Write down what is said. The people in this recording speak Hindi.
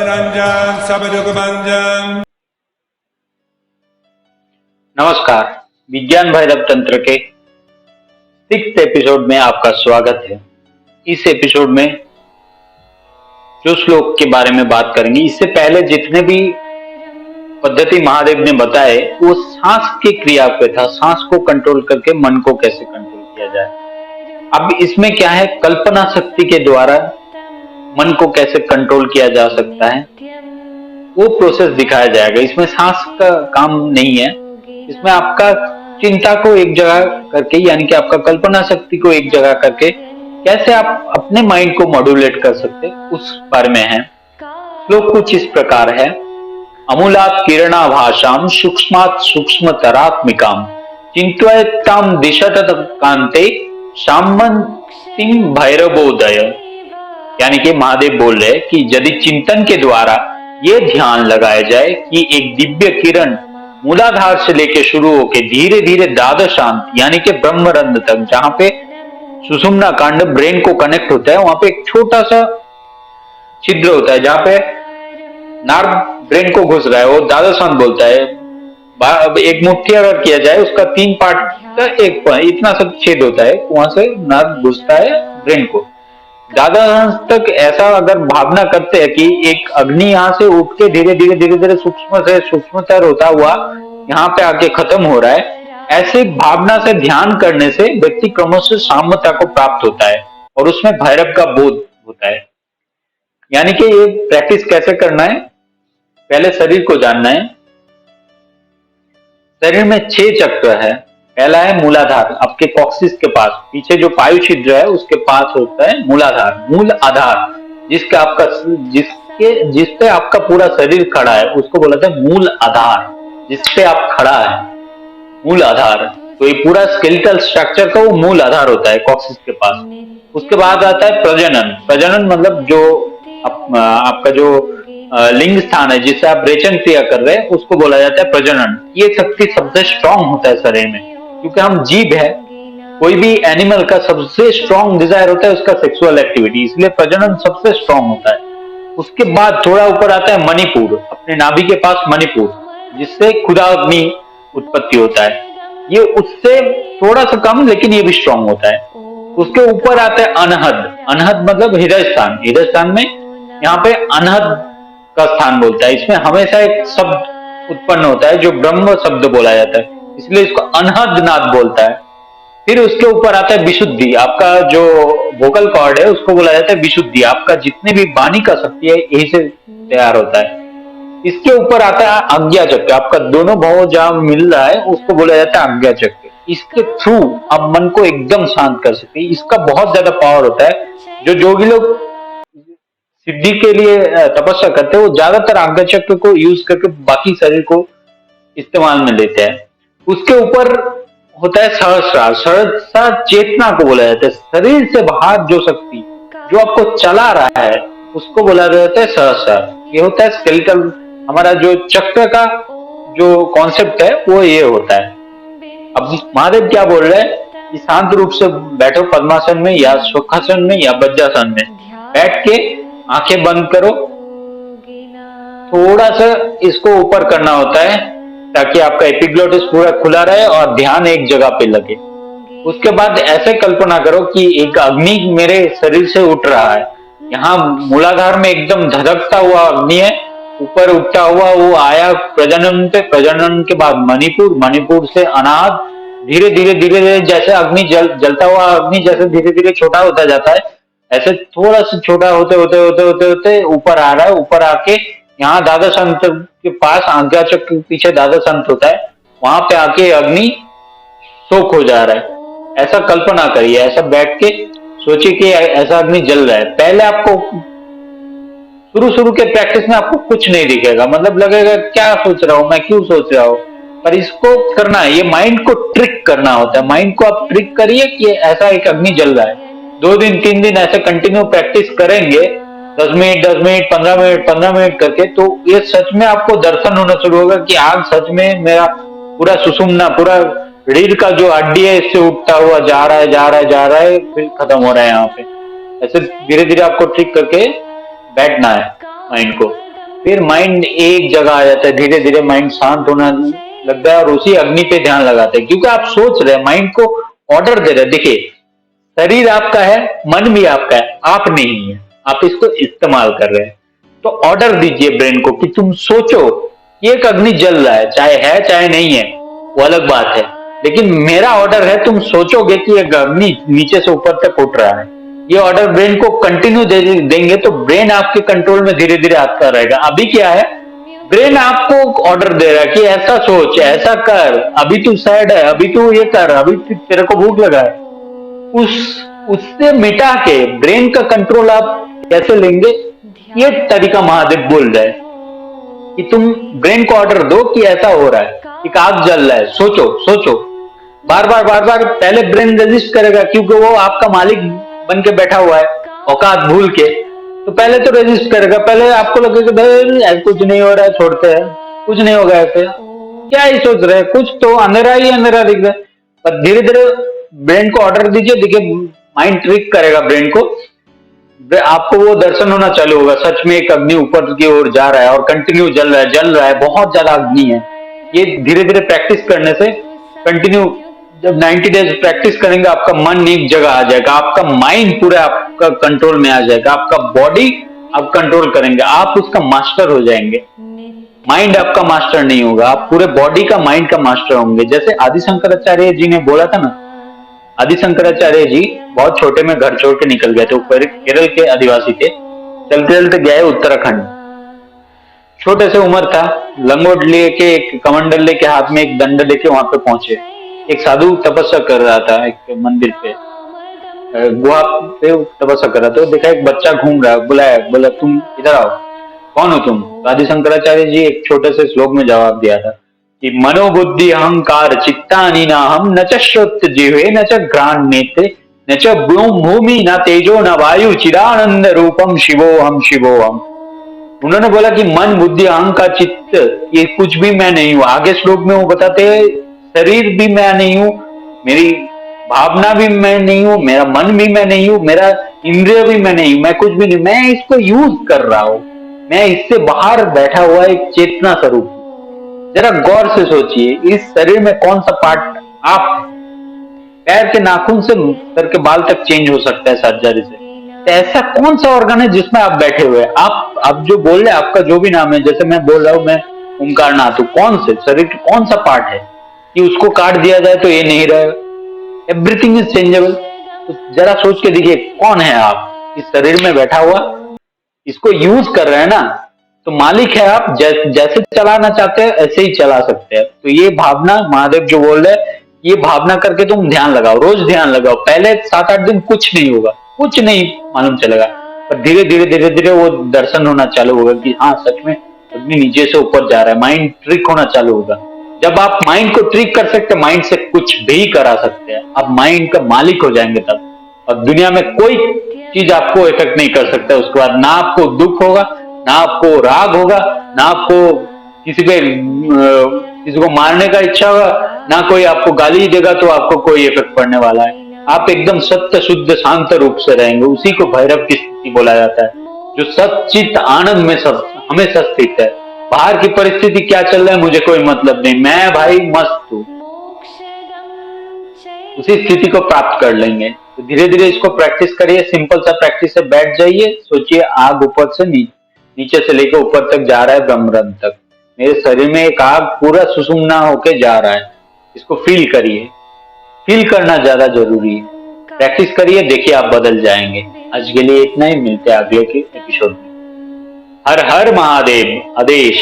रंजन सब दुख भंजन। नमस्कार, विज्ञान भैरव तंत्र के 6th एपिसोड में आपका स्वागत है। इस एपिसोड में जो श्लोक के बारे में बात करेंगे, इससे पहले जितने भी पद्धति महादेव ने बताए वो सांस की क्रिया पे था, सांस को कंट्रोल करके मन को कैसे कंट्रोल किया जाए। अब इसमें क्या है, कल्पना शक्ति के द्वारा मन को कैसे कंट्रोल किया जा सकता है वो प्रोसेस दिखाया जाएगा। इसमें सांस का काम नहीं है, इसमें आपका चिंता को एक जगह करके, यानी कि आपका कल्पना शक्ति को एक जगह करके कैसे आप अपने माइंड को मॉड्यूलेट कर सकते उस बारे में है। श्लोक कुछ इस प्रकार है। अमूलात् किरणाभासां सूक्ष्मात् सूक्ष्मतरात्मिकां चिन्त्वैतां दिशतः कान्ते सामन्तिं भैरवोदय। यानी कि महादेव बोल रहे कि यदि चिंतन के द्वारा ये ध्यान लगाया जाए कि एक दिव्य किरण मूलाधार से लेके शुरू होके धीरे धीरे द्वादशांत यानी कि ब्रह्मरंध्र तक, जहां पे सुषुम्ना कांड ब्रेन को कनेक्ट होता है, वहां पे एक छोटा सा छिद्र होता है जहां पे नार्व ब्रेन को घुस रहा है, वो द्वादशांत बोलता है। एक मुट्ठी अगर किया जाए उसका 3 पार्ट का एक इतना सा छेद होता है, वहां से नार्व घुसता है ब्रेन को। द्वादशांश तक ऐसा अगर भावना करते हैं कि एक अग्नि यहाँ से उठ के धीरे धीरे सूक्ष्म से सूक्ष्मतर होता हुआ यहाँ पे आके खत्म हो रहा है, ऐसे भावना से ध्यान करने से व्यक्ति क्रमशः साम्यता को प्राप्त होता है और उसमें भैरव का बोध होता है। यानी कि ये प्रैक्टिस कैसे करना है, पहले शरीर को जानना है। शरीर में 6 चक्र है। पहला है मूलाधार, आपके कॉक्सिस के पास पीछे जो पायु छिद्र है उसके पास होता है मूलाधार, मूल आधार, जिसपे आपका पूरा शरीर खड़ा है उसको बोला था मूल आधार, जिसपे आप खड़ा है मूल आधार। तो ये पूरा स्केलेटल स्ट्रक्चर का वो मूल आधार होता है कॉक्सिस के पास। उसके बाद आता है प्रजनन। प्रजनन मतलब जो आपका जो लिंग स्थान है जिससे आप रेचन क्रिया कर रहे हैं उसको बोला जाता है प्रजनन। ये शक्ति सबसे स्ट्रांग होता है शरीर में, क्योंकि हम जीव है। कोई भी एनिमल का सबसे स्ट्रांग डिजायर होता है उसका सेक्सुअल एक्टिविटी, इसलिए प्रजनन सबसे स्ट्रांग होता है। उसके बाद थोड़ा ऊपर आता है मणिपुर, अपने नाभि के पास मणिपुर, जिससे खुदाग्नि उत्पत्ति होता है। ये उससे थोड़ा सा कम लेकिन ये भी स्ट्रांग होता है। उसके ऊपर आता है अनहद। अनहद मतलब हृदय स्थान। हृदय स्थान में यहाँ पे अनहद का स्थान बोलता है। इसमें हमेशा एक शब्द उत्पन्न होता है जो ब्रह्म शब्द बोला जाता है, इसलिए इसको अनहद नाद बोलता है। फिर उसके ऊपर आता है विशुद्धि। आपका जो वोकल कॉर्ड है उसको बोला जाता है विशुद्धि। आपका जितने भी वाणी का शक्ति है यही से तैयार होता है। इसके ऊपर आता है आज्ञा चक्र। आपका दोनों भाव जहां मिल रहा है उसको बोला जाता है आज्ञा चक्र। इसके थ्रू आप मन को एकदम शांत कर सकते हैं। इसका बहुत ज्यादा पावर होता है। जो जोगी लोग सिद्धि के लिए तपस्या करते हैं वो ज्यादातर आज्ञा चक्र को यूज करके बाकी शरीर को इस्तेमाल में लेते हैं। उसके ऊपर होता है सहस्रार। सहस्रार चेतना को बोला जाता है। शरीर से बाहर जो शक्ति जो आपको चला रहा है उसको बोला जाता है सहस्रार। ये होता है स्केलेटल, हमारा जो चक्र का जो कॉन्सेप्ट है वो ये होता है। अब महादेव क्या बोल रहे हैं कि शांत रूप से बैठो, पद्मासन में या सुखासन में या वज्रासन में बैठ के आंखें बंद करो। थोड़ा सा इसको ऊपर करना होता है ताकि आपका एपिग्लोटिस पूरा खुला रहे और ध्यान एक जगह पे लगे। उसके बाद ऐसे कल्पना करो कि एक अग्नि मेरे शरीर से उठ रहा है। यहाँ मूलाधार में एकदम धधकता हुआ अग्नि है, ऊपर उठता हुआ वो आया प्रजनन पे, प्रजनन के बाद मणिपुर, मणिपुर से अनाहत, धीरे धीरे जैसे अग्नि जलता हुआ अग्नि जैसे धीरे धीरे छोटा होता जाता है, ऐसे थोड़ा सा छोटा होते होते होते होते होते ऊपर आ रहा है। ऊपर आके यहाँ द्वादश अंत के पास, आज्ञा चक्र के पीछे द्वादश अंत होता है, वहां पे आके अग्नि सोख हो जा रहा है। ऐसा कल्पना करिए, ऐसा बैठ के सोचिए कि ऐसा अग्नि जल रहा है। पहले आपको शुरू के प्रैक्टिस में आपको कुछ नहीं दिखेगा, मतलब लगेगा क्या सोच रहा हूं मैं, क्यों सोच रहा हूं, पर इसको करना है। ये माइंड को ट्रिक करना होता है। माइंड को आप ट्रिक करिए कि ऐसा एक अग्नि जल रहा है। 2 दिन 3 दिन ऐसे कंटिन्यू प्रैक्टिस करेंगे, 10 मिनट 10 मिनट 15 मिनट करके, तो ये सच में आपको दर्शन होना शुरू होगा कि आज सच में मेरा पूरा सुषुम्ना, पूरा रीढ़ का जो हड्डी है इससे उठता हुआ जा रहा है फिर खत्म हो रहा है यहाँ पे। ऐसे धीरे धीरे आपको ट्रिक करके बैठना है माइंड को। फिर माइंड एक जगह आ जाता है, धीरे धीरे माइंड शांत होना लगता है और उसी अग्नि पे ध्यान लगाते हैं, क्योंकि आप सोच रहे हैं, माइंड को ऑर्डर दे रहे हैं। देखिए, शरीर आपका है, मन भी आपका है, आप नहीं है, आप इसको इस्तेमाल कर रहे हैं। तो ऑर्डर दीजिए ब्रेन को कि तुम सोचो कि एक अग्नि जल रहा है चाहे नहीं है, वो अलग बात है, लेकिन मेरा ऑर्डर है, तुम सोचोगे कि एक अग्नि नीचे से ऊपर तक उठ रहा है। ये ऑर्डर ब्रेन को कंटिन्यू देंगे तो ब्रेन आपके कंट्रोल में धीरे धीरे आता रहेगा। अभी क्या है, ब्रेन आपको ऑर्डर दे रहा है कि ऐसा सोच, ऐसा कर, अभी तू सैड है, अभी तू ये कर, अभी तेरे को भूख लगा है। उससे मिटा के ब्रेन का कंट्रोल आप कैसे लेंगे, ये तरीका महादेव बोल रहे हैं कि तुम ब्रेन को ऑर्डर दो कि ऐसा हो रहा है, कि आग जल रहा है, सोचो सोचो, बार बार पहले ब्रेन रेजिस्ट करेगा, क्योंकि वो आपका मालिक बन के बैठा हुआ है, औकात भूल के, तो पहले तो रेजिस्ट करेगा। पहले आपको लगेगा भाई कुछ नहीं हो रहा है, छोड़ते हैं, कुछ नहीं होगा, ऐसे क्या ही सोच रहे हैं, कुछ तो अंधेरा ही अंधेरा दिख रहा है। पर धीरे धीरे ब्रेन को ऑर्डर दीजिए, देखिए माइंड ट्रिक करेगा ब्रेन को, आपको वो दर्शन होना चालू होगा, सच में एक अग्नि ऊपर की ओर जा रहा है और कंटिन्यू जल रहा है, बहुत ज्यादा अग्नि है। ये धीरे धीरे प्रैक्टिस करने से कंटिन्यू, जब 90 डेज प्रैक्टिस करेंगे, आपका मन एक जगह आ जाएगा, आपका माइंड पूरा आपका कंट्रोल में आ जाएगा, आपका बॉडी आप कंट्रोल करेंगे, आप उसका मास्टर हो जाएंगे। माइंड आपका मास्टर नहीं होगा, आप पूरे बॉडी का, माइंड का मास्टर होंगे। जैसे आदि शंकराचार्य जी ने बोला था ना, आदि शंकराचार्य जी बहुत छोटे में घर छोड़ के निकल गए थे, ऊपर केरल के आदिवासी थे, चलते चलते गए उत्तराखंड। छोटे से उम्र था, लंगोट लेके, एक कमंडल लेके, हाथ में एक दंड लेके वहां पे पहुंचे। एक साधु तपस्या कर रहा था एक मंदिर पे, गुहा पे तपस्या कर रहा था। देखा एक बच्चा घूम रहा है, बुलाया, बोला तुम इधर आओ, कौन हो तुम? आदि शंकराचार्य जी एक छोटे से श्लोक में जवाब दिया था कि मनोबुद्धि अहंकार चित्तानि नाहम न च श्रोत्र जिह्वे न च घ्राण नेत्रे न च भूमि न तेजो न वायु चिदानंद रूपम शिवोहम शिवोहम। उन्होंने बोला कि मन, बुद्धि, अहंकार, चित्त, ये कुछ भी मैं नहीं हूं। आगे श्लोक में वो बताते हैं, शरीर भी मैं नहीं हूं, मेरी भावना भी मैं नहीं हूं, मेरा मन भी मैं नहीं हूं, मेरा इंद्रिय भी मैं नहीं हूं, मैं कुछ भी नहीं, मैं इसको यूज कर रहा हूं, मैं इससे बाहर बैठा हुआ एक चेतना स्वरूप। जरा गौर से सोचिए, इस शरीर में कौन सा पार्ट, आप पैर के नाखून से सर के बाल तक चेंज हो सकता है सर्जरी से, तो ऐसा कौन सा ऑर्गन है जिसमें आप बैठे हुए हैं? आप जो बोल रहे हैं, आपका जो भी नाम है, जैसे मैं बोल रहा हूँ, मैं ओंकार नाथ हूं, कौन से शरीर का कौन सा पार्ट है कि उसको काट दिया जाए तो ये नहीं रहेगा? Everything is changeable. तो जरा सोच के देखिए, कौन है आप इस शरीर में बैठा हुआ, इसको यूज कर रहे हैं ना, तो मालिक है आप, जैसे चलाना चाहते हैं ऐसे ही चला सकते हैं। तो ये भावना महादेव जो बोल रहे हैं, ये भावना करके तुम ध्यान लगाओ, रोज ध्यान लगाओ। पहले 7-8 दिन कुछ नहीं होगा, कुछ नहीं मालूम चलेगा, पर धीरे धीरे वो दर्शन होना चालू होगा कि हाँ सच में आदमी नीचे से ऊपर जा रहा है। माइंड ट्रिक होना चालू होगा। जब आप माइंड को ट्रिक कर सकते हैं, माइंड से कुछ भी करा सकते हैं, आप माइंड का मालिक हो जाएंगे तब, और दुनिया में कोई चीज आपको इफेक्ट नहीं कर सकता। उसके बाद ना आपको दुख होगा, ना आपको राग होगा, ना आपको किसी को मारने का इच्छा होगा, ना कोई आपको गाली देगा तो आपको कोई इफेक्ट पड़ने वाला है। आप एकदम सत्य शुद्ध शांत रूप से रहेंगे। उसी को भैरव की स्थिति बोला जाता है, जो सच्चित आनंद में सब हमेशा स्थित है। बाहर की परिस्थिति क्या चल रहा है मुझे कोई मतलब नहीं, मैं भाई मस्त हूं, उसी स्थिति को प्राप्त कर लेंगे। तो धीरे धीरे इसको प्रैक्टिस करिए, सिंपल सा प्रैक्टिस से बैठ जाइए। सोचिए आग ऊपर से नीचे से लेकर ऊपर तक जा रहा है, ब्रह्मरंध्र तक। मेरे शरीर में एक आग पूरा सुषुम्ना होके जा रहा है, इसको फील करिए। फील करना ज्यादा जरूरी है। प्रैक्टिस करिए, देखिए आप बदल जाएंगे। आज के लिए इतना ही, मिलते हैं अगले के एपिसोड में। हर हर महादेव। आदेश।